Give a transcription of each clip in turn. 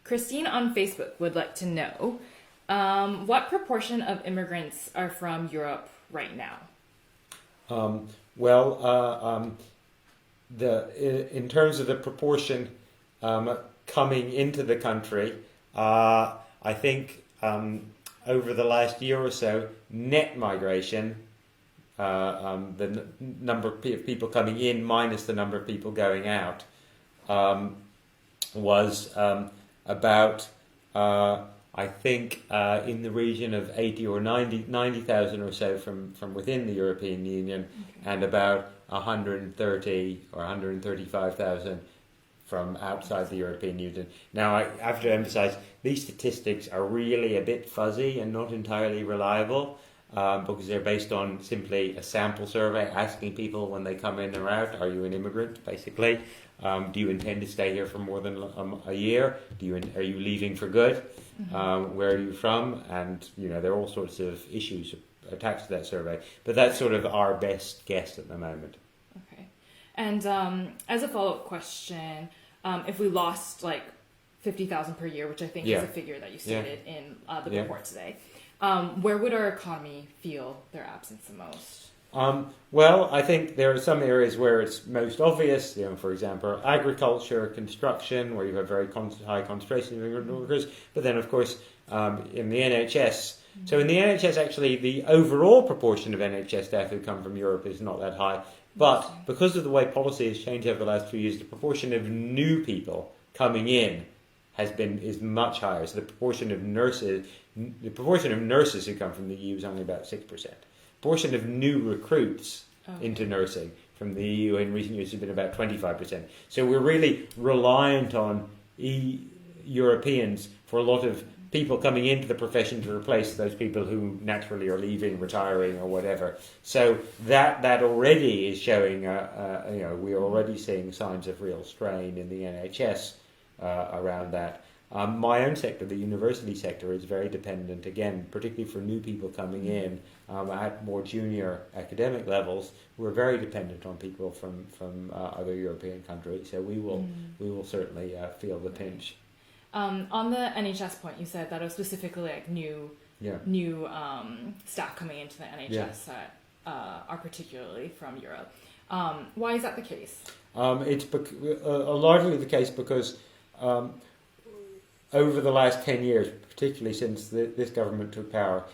Christine on Facebook would like to know, what proportion of immigrants are from Europe right now? In terms of the proportion coming into the country, I think over the last year or so, net migration, number of people coming in minus the number of people going out, was about, I think, in the region of 80 or 90,000 or so from within the European Union, and about 130 or 135,000 from outside the European Union. Now, I have to emphasize, these statistics are really a bit fuzzy and not entirely reliable, because they're based on simply a sample survey asking people when they come in or out, are you an immigrant, basically? Do you intend to stay here for more than a year? Are you leaving for good? Where are you from? And, there are all sorts of issues attached to that survey. But that's sort of our best guess at the moment. Okay. And as a follow-up question, if we lost 50,000 per year, which I think is a figure that you stated in the report today, where would our economy feel their absence the most? Well, I think there are some areas where it's most obvious, for example, agriculture, construction, where you have very high concentration of immigrant workers, but then, of course, in the NHS. So in the NHS, actually, the overall proportion of NHS staff who come from Europe is not that high, but because of the way policy has changed over the last few years, the proportion of new people coming in is much higher. So the proportion of nurses who come from the EU is only about 6%. Proportion of new recruits into nursing from the EU in recent years has been about 25%. So we're really reliant on Europeans for a lot of people coming into the profession to replace those people who naturally are leaving, retiring, or whatever. So that already is showing, we're already seeing signs of real strain in the NHS around that. My own sector, the university sector, is very dependent, again, particularly for new people coming in at more junior academic levels. We're very dependent on people from other European countries, so we will certainly feel the pinch. On the NHS point, you said that it was specifically new staff coming into the NHS that are particularly from Europe. Why is that the case? It's largely the case because over the last 10 years, particularly since this government took power,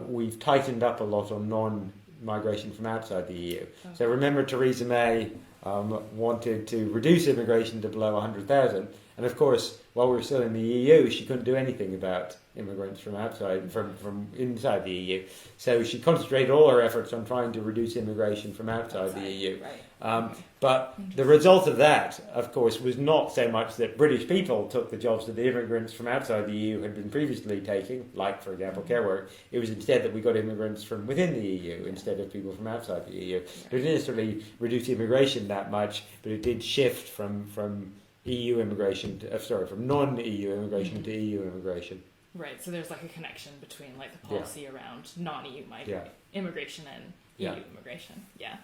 we've tightened up a lot on non-migration from outside the EU. Okay. So remember, Theresa May wanted to reduce immigration to below 100,000, and of course, while we were still in the EU, she couldn't do anything about immigrants from inside the EU. So she concentrated all her efforts on trying to reduce immigration from outside the EU. Right. But the result of that, of course, was not so much that British people took the jobs that the immigrants from outside the EU had been previously taking, like, for example, care work. It was instead that we got immigrants from within the EU instead of people from outside the EU. It didn't necessarily reduce immigration that much, but it did shift from EU immigration from non-EU immigration to EU immigration. Right, so there's a connection between the policy around non-EU immigration and EU immigration. Yeah.